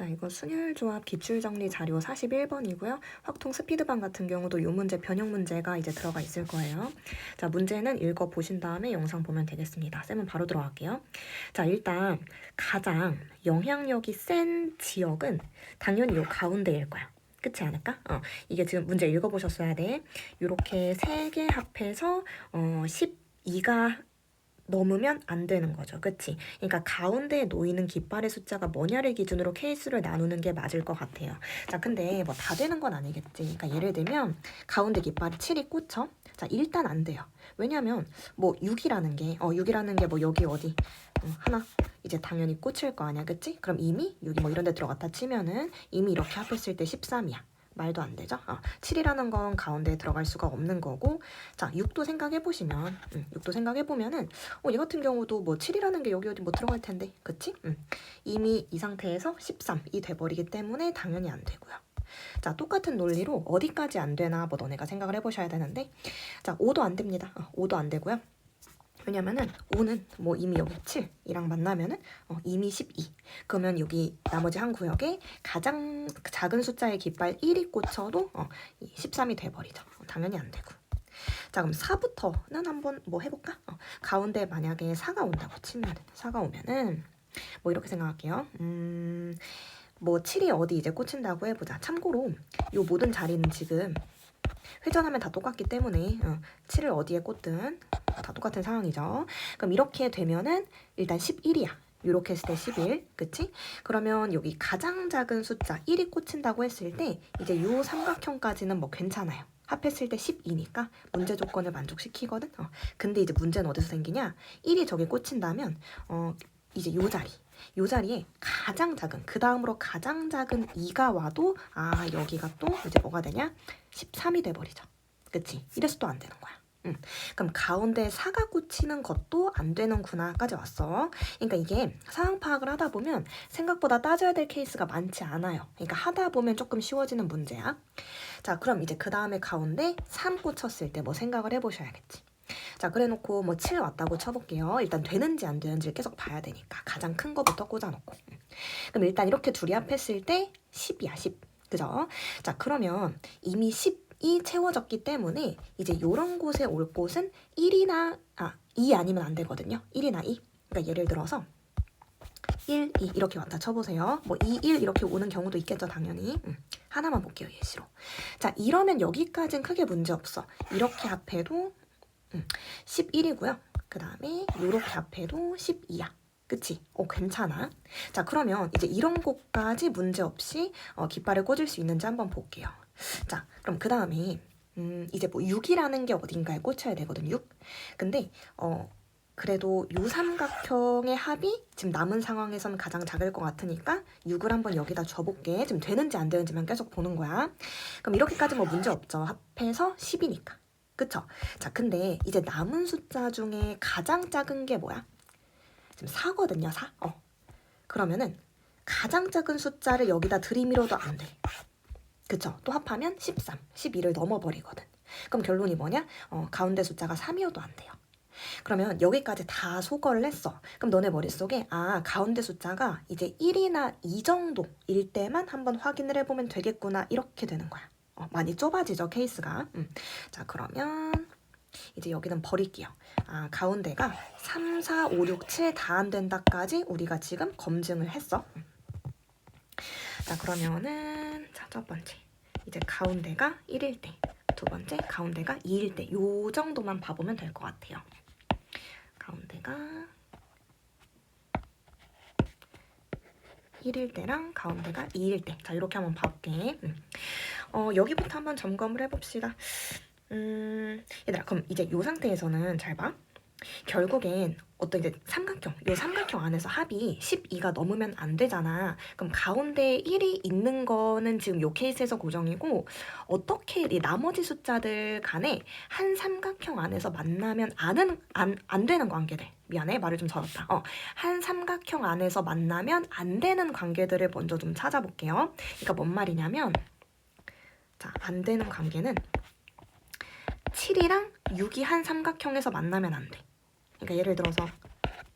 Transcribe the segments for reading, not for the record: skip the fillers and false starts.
자, 이거 순혈조합 기출정리 자료 41번이고요. 확통 스피드반 같은 경우도 이 문제 변형 문제가 이제 들어가 있을 거예요. 자, 문제는 읽어보신 다음에 영상 보면 되겠습니다. 쌤은 바로 들어갈게요. 자, 일단 가장 영향력이 센 지역은 당연히 이 가운데일 거야. 그렇지 않을까? 이게 지금 문제 읽어보셨어야 돼. 이렇게 3개 합해서 12가 넘으면 안 되는 거죠. 그치? 그러니까 가운데에 놓이는 깃발의 숫자가 뭐냐를 기준으로 케이스를 나누는 게 맞을 것 같아요. 자, 근데 뭐 다 되는 건 아니겠지. 그러니까 예를 들면 가운데 깃발이 7이 꽂혀. 자, 일단 안 돼요. 왜냐면 뭐 6이라는 게 뭐 여기 어디 하나 이제 당연히 꽂힐 거 아니야. 그치? 그럼 이미 여기 뭐 이런 데 들어갔다 치면은 이미 이렇게 합했을 때 13이야. 말도 안 되죠? 7이라는 건 가운데에 들어갈 수가 없는 거고, 자, 6도 생각해보시면, 6도 생각해보면은, 얘 같은 경우도 뭐 7이라는 게 여기 어디 뭐 들어갈 텐데, 그치? 이미 이 상태에서 13이 돼버리기 때문에 당연히 안 되고요. 자, 똑같은 논리로 어디까지 안 되나 뭐 너네가 생각을 해보셔야 되는데, 자, 5도 안 됩니다. 5도 안 되고요. 왜냐면은 5는 뭐 이미 여기 7이랑 만나면은 이미 12. 그러면 여기 나머지 한 구역에 가장 작은 숫자의 깃발 1이 꽂혀도 13이 돼버리죠. 당연히 안 되고. 자, 그럼 4부터는 한번 뭐 해볼까? 가운데 만약에 4가 온다고 치면은 4가 오면은 뭐 이렇게 생각할게요. 뭐 7이 어디 이제 꽂힌다고 해보자. 참고로 요 모든 자리는 지금 회전하면 다 똑같기 때문에 7을 어디에 꽂든 다 똑같은 상황이죠. 그럼 이렇게 되면은 일단 11이야. 이렇게 했을 때 11, 그치? 그러면 여기 가장 작은 숫자 1이 꽂힌다고 했을 때 이제 요 삼각형까지는 뭐 괜찮아요. 합했을 때 12니까 문제 조건을 만족시키거든. 근데 이제 문제는 어디서 생기냐? 1이 저기 꽂힌다면 이제 요 자리에 가장 작은, 그 다음으로 가장 작은 2가 와도 여기가 또 이제 뭐가 되냐? 13이 돼버리죠. 그치? 이래서 또 안 되는 거야. 그럼 가운데 4가 꽂히는 것도 안 되는구나까지 왔어. 그러니까 이게 상황 파악을 하다 보면 생각보다 따져야 될 케이스가 많지 않아요. 그러니까 하다 보면 조금 쉬워지는 문제야. 자, 그럼 이제 그 다음에 가운데 3 꽂혔을 때 뭐 생각을 해보셔야겠지. 자, 그래놓고 뭐 7 왔다고 쳐볼게요. 일단 되는지 안 되는지를 계속 봐야 되니까 가장 큰 거부터 꽂아놓고. 그럼 일단 이렇게 둘이 합했을 때 10이야, 10. 그죠? 자, 그러면 이미 10이 채워졌기 때문에 이제 요런 곳에 올 곳은 1이나 2 아니면 안 되거든요. 1이나 2. 그러니까 예를 들어서 1, 2 이렇게 왔다 쳐보세요. 뭐 2, 1 이렇게 오는 경우도 있겠죠, 당연히. 하나만 볼게요, 예시로. 자, 이러면 여기까지는 크게 문제 없어. 이렇게 합해도 11이고요. 그 다음에 이렇게 합해도 12야. 그치? 괜찮아. 자, 그러면 이제 이런 곳까지 문제 없이 깃발을 꽂을 수 있는지 한번 볼게요. 자, 그럼 그 다음에 이제 뭐 6이라는 게 어딘가에 꽂혀야 되거든, 6. 근데 그래도 요 삼각형의 합이 지금 남은 상황에서는 가장 작을 것 같으니까 6을 한번 여기다 줘볼게. 지금 되는지 안 되는지만 계속 보는 거야. 그럼 이렇게까지 뭐 문제 없죠. 합해서 10이니까. 그쵸? 자, 근데 이제 남은 숫자 중에 가장 작은 게 뭐야? 지금 4거든요, 4. 그러면은 가장 작은 숫자를 여기다 들이밀어도 안 돼. 그쵸? 또 합하면 13, 12를 넘어버리거든. 그럼 결론이 뭐냐? 가운데 숫자가 3이어도 안 돼요. 그러면 여기까지 다 소거를 했어. 그럼 너네 머릿속에 가운데 숫자가 이제 1이나 2 정도일 때만 한번 확인을 해보면 되겠구나, 이렇게 되는 거야. 많이 좁아지죠, 케이스가. 자, 그러면 이제 여기는 버릴게요. 가운데가 3, 4, 5, 6, 7 다 안 된다까지 우리가 지금 검증을 했어. 자, 그러면은 첫 번째 이제 가운데가 1일 때, 두 번째 가운데가 2일 때, 요 정도만 봐보면 될 것 같아요. 가운데가 1일 때랑 가운데가 2일 때. 자, 이렇게 한번 봐볼게. 여기부터 한번 점검을 해봅시다. 얘들아, 그럼 이제 이 상태에서는 잘 봐. 결국엔 어떤 이제 요 삼각형 안에서 합이 12가 넘으면 안 되잖아. 그럼 가운데 1이 있는 거는 지금 요 케이스에서 고정이고, 어떻게 이 나머지 숫자들 간에 한 삼각형 안에서 만나면 안 되는 관계들. 미안해, 말을 좀 절었다. 한 삼각형 안에서 만나면 안 되는 관계들을 먼저 좀 찾아볼게요. 그러니까 뭔 말이냐면, 자, 안 되는 관계는 7이랑 6이 한 삼각형에서 만나면 안 돼. 그러니까 예를 들어서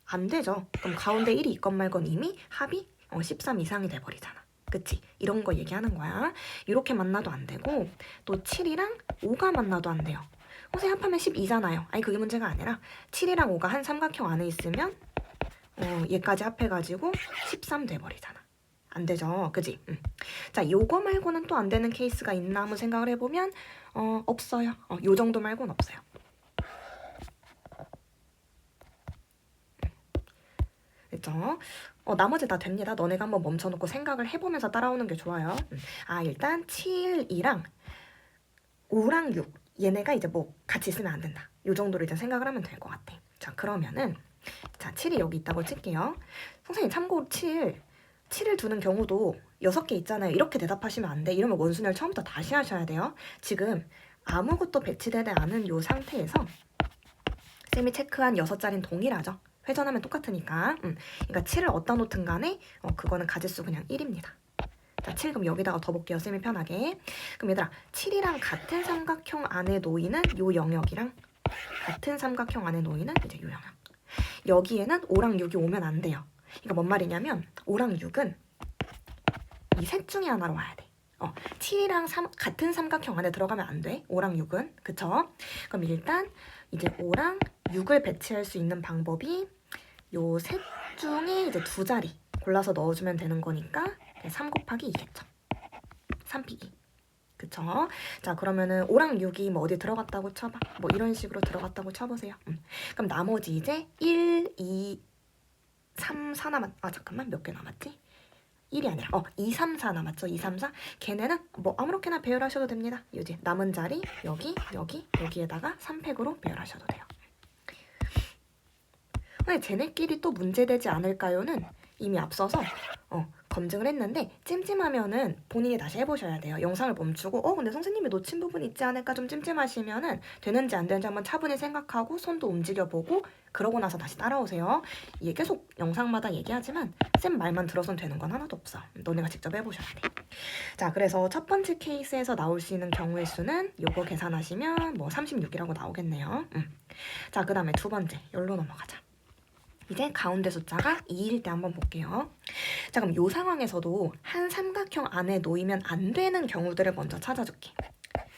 안 되죠. 그럼 가운데 1이 있건 말건 이미 합이 13 이상이 돼버리잖아. 그치? 이런 거 얘기하는 거야. 이렇게 만나도 안 되고 또 7이랑 5가 만나도 안 돼요. 선생님 합하면 12잖아요. 아니 그게 문제가 아니라 7이랑 5가 한 삼각형 안에 있으면 얘까지 합해가지고 13 돼버리잖아. 안 되죠. 그지? 자, 요거 말고는 또 안 되는 케이스가 있나 한번 생각을 해보면 없어요. 요 정도 말고는 없어요. 됐죠? 나머지 다 됩니다. 너네가 한번 멈춰놓고 생각을 해보면서 따라오는 게 좋아요. 일단 7이랑 5랑 6 얘네가 이제 뭐 같이 있으면 안 된다. 요 정도로 이제 생각을 하면 될 것 같아. 자, 그러면은 자, 7이 여기 있다고 칠게요. 선생님 참고로 7을 두는 경우도 6개 있잖아요. 이렇게 대답하시면 안 돼. 이러면 원순열 처음부터 다시 하셔야 돼요. 지금 아무것도 배치되지 않은 요 상태에서 쌤이 체크한 6자리는 동일하죠. 회전하면 똑같으니까. 그러니까 7을 어디다 놓든 간에 그거는 가지수 그냥 1입니다. 자, 7 그럼 여기다가 더 볼게요. 쌤이 편하게. 그럼 얘들아 7이랑 같은 삼각형 안에 놓이는 요 영역이랑 같은 삼각형 안에 놓이는 이제 요 영역. 여기에는 5랑 6이 오면 안 돼요. 그러니까 뭔 말이냐면 5랑 6은 이 셋 중에 하나로 와야 돼. 7이랑 같은 삼각형 안에 들어가면 안 돼. 5랑 6은. 그쵸? 그럼 일단 이제 5랑 6을 배치할 수 있는 방법이 요 셋 중에 이제 2자리 골라서 넣어주면 되는 거니까 3 곱하기 2겠죠. 3p2. 그쵸? 자, 그러면은 5랑 6이 뭐 어디 들어갔다고 쳐봐. 뭐 이런 식으로 들어갔다고 쳐보세요. 그럼 나머지 이제 1, 2, 3, 4 잠깐만 몇 개 남았지? 1이 아니라 2, 3, 4 남았죠. 2, 3, 4. 걔네는 뭐 아무렇게나 배열하셔도 됩니다. 이제 남은 자리 여기에다가 3팩으로 배열하셔도 돼요. 근데 쟤네끼리 또 문제되지 않을까요는 이미 앞서서 검증을 했는데 찜찜하면은 본인이 다시 해보셔야 돼요. 영상을 멈추고 근데 선생님이 놓친 부분 있지 않을까 좀 찜찜하시면은 되는지 안 되는지 한번 차분히 생각하고 손도 움직여보고 그러고 나서 다시 따라오세요. 이게 계속 영상마다 얘기하지만 쌤 말만 들어선 되는 건 하나도 없어. 너네가 직접 해보셔야 돼. 자, 그래서 첫 번째 케이스에서 나올 수 있는 경우의 수는 요거 계산하시면 뭐 36이라고 나오겠네요. 자, 그 다음에 두 번째 여기로 넘어가자. 이제 가운데 숫자가 2일 때 한번 볼게요. 자, 그럼 이 상황에서도 한 삼각형 안에 놓이면 안 되는 경우들을 먼저 찾아줄게.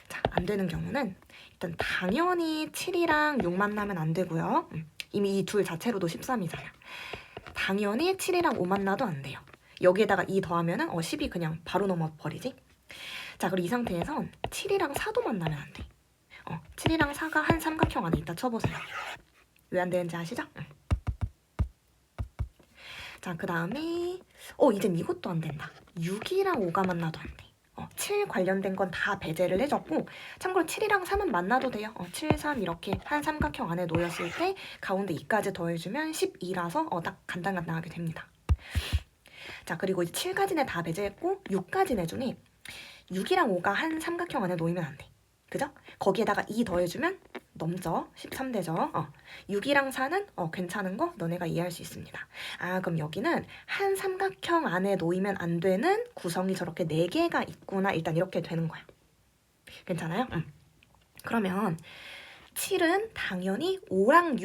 자, 안 되는 경우는 일단 당연히 7이랑 6 만나면 안 되고요. 이미 이 둘 자체로도 13이잖아. 당연히 7이랑 5 만나도 안 돼요. 여기에다가 2 더하면은 10이 그냥 바로 넘어버리지. 자, 그리고 이 상태에선 7이랑 4도 만나면 안 돼. 7이랑 4가 한 삼각형 안에 있다 쳐보세요. 왜 안 되는지 아시죠? 자, 그 다음에 이젠 이것도 안 된다. 6이랑 5가 만나도 안 돼. 7 관련된 건 다 배제를 해줬고 참고로 7이랑 3은 만나도 돼요. 7, 3 이렇게 한 삼각형 안에 놓였을 때 가운데 2까지 더해주면 12라서 딱 간단하게 됩니다. 자, 그리고 이제 7까지는 다 배제했고 6까지는 중에 6이랑 5가 한 삼각형 안에 놓이면 안 돼. 그죠? 거기에다가 2 더해주면 넘죠. 13되죠. 6이랑 4는 괜찮은 거 너네가 이해할 수 있습니다. 그럼 여기는 한 삼각형 안에 놓이면 안 되는 구성이 저렇게 4개가 있구나. 일단 이렇게 되는 거야. 괜찮아요? 그러면 7은 당연히 5랑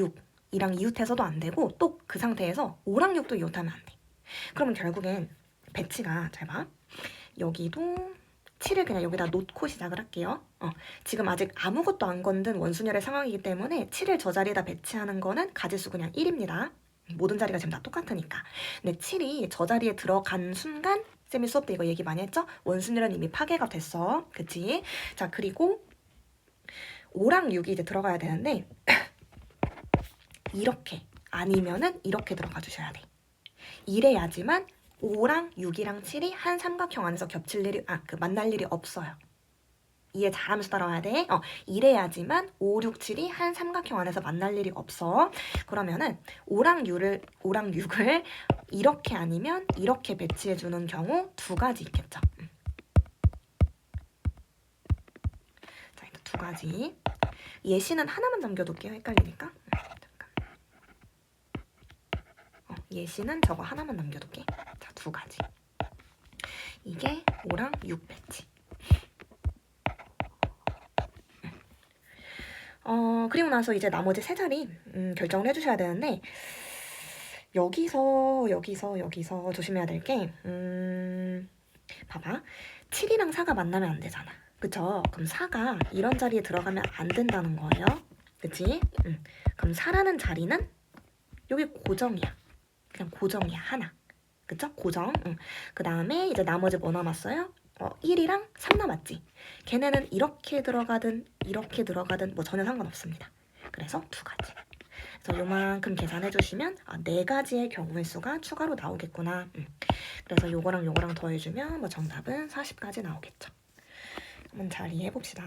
6이랑 이웃해서도 안 되고 또 그 상태에서 5랑 6도 이웃하면 안 돼. 그러면 결국엔 배치가 잘 봐. 여기도 7을 그냥 여기다 놓고 시작을 할게요. 지금 아직 아무것도 안 건든 원순열의 상황이기 때문에 7을 저 자리에다 배치하는 거는 가지수 그냥 1입니다. 모든 자리가 지금 다 똑같으니까. 근데 7이 저 자리에 들어간 순간 쌤이 수업 때 이거 얘기 많이 했죠? 원순열은 이미 파괴가 됐어. 그치? 자, 그리고 5랑 6이 이제 들어가야 되는데 이렇게 아니면은 이렇게 들어가 주셔야 돼. 이래야지만 5랑 6이랑 7이 한 삼각형 안에서 겹칠 일이 만날 일이 없어요. 이해 잘하면서 따라와야 돼. 이래야지만 5, 6, 7이 한 삼각형 안에서 만날 일이 없어. 그러면은 5랑 6을 이렇게 아니면 이렇게 배치해주는 경우 2가지 있겠죠. 자, 일단 2가지. 예시는 하나만 남겨둘게요. 헷갈리니까. 예시는 저거 하나만 남겨둘게. 자, 2가지. 이게 5랑 6 배치. 그리고 나서 이제 나머지 3자리 결정을 해주셔야 되는데 여기서 조심해야 될 게 봐봐. 7이랑 4가 만나면 안 되잖아. 그쵸? 그럼 4가 이런 자리에 들어가면 안 된다는 거예요. 그치? 그럼 4라는 자리는 여기 고정이야. 그냥 고정이야. 하나. 그쵸? 고정. 그 다음에 이제 나머지 뭐 남았어요? 1이랑 3 남았지. 걔네는 이렇게 들어가든 뭐 전혀 상관없습니다. 그래서 두 가지. 그래서 요만큼 계산해 주시면 네 가지의 경우의 수가 추가로 나오겠구나. 그래서 요거랑 요거랑 더해주면 뭐 정답은 40까지 나오겠죠. 한번 잘 이해해 봅시다.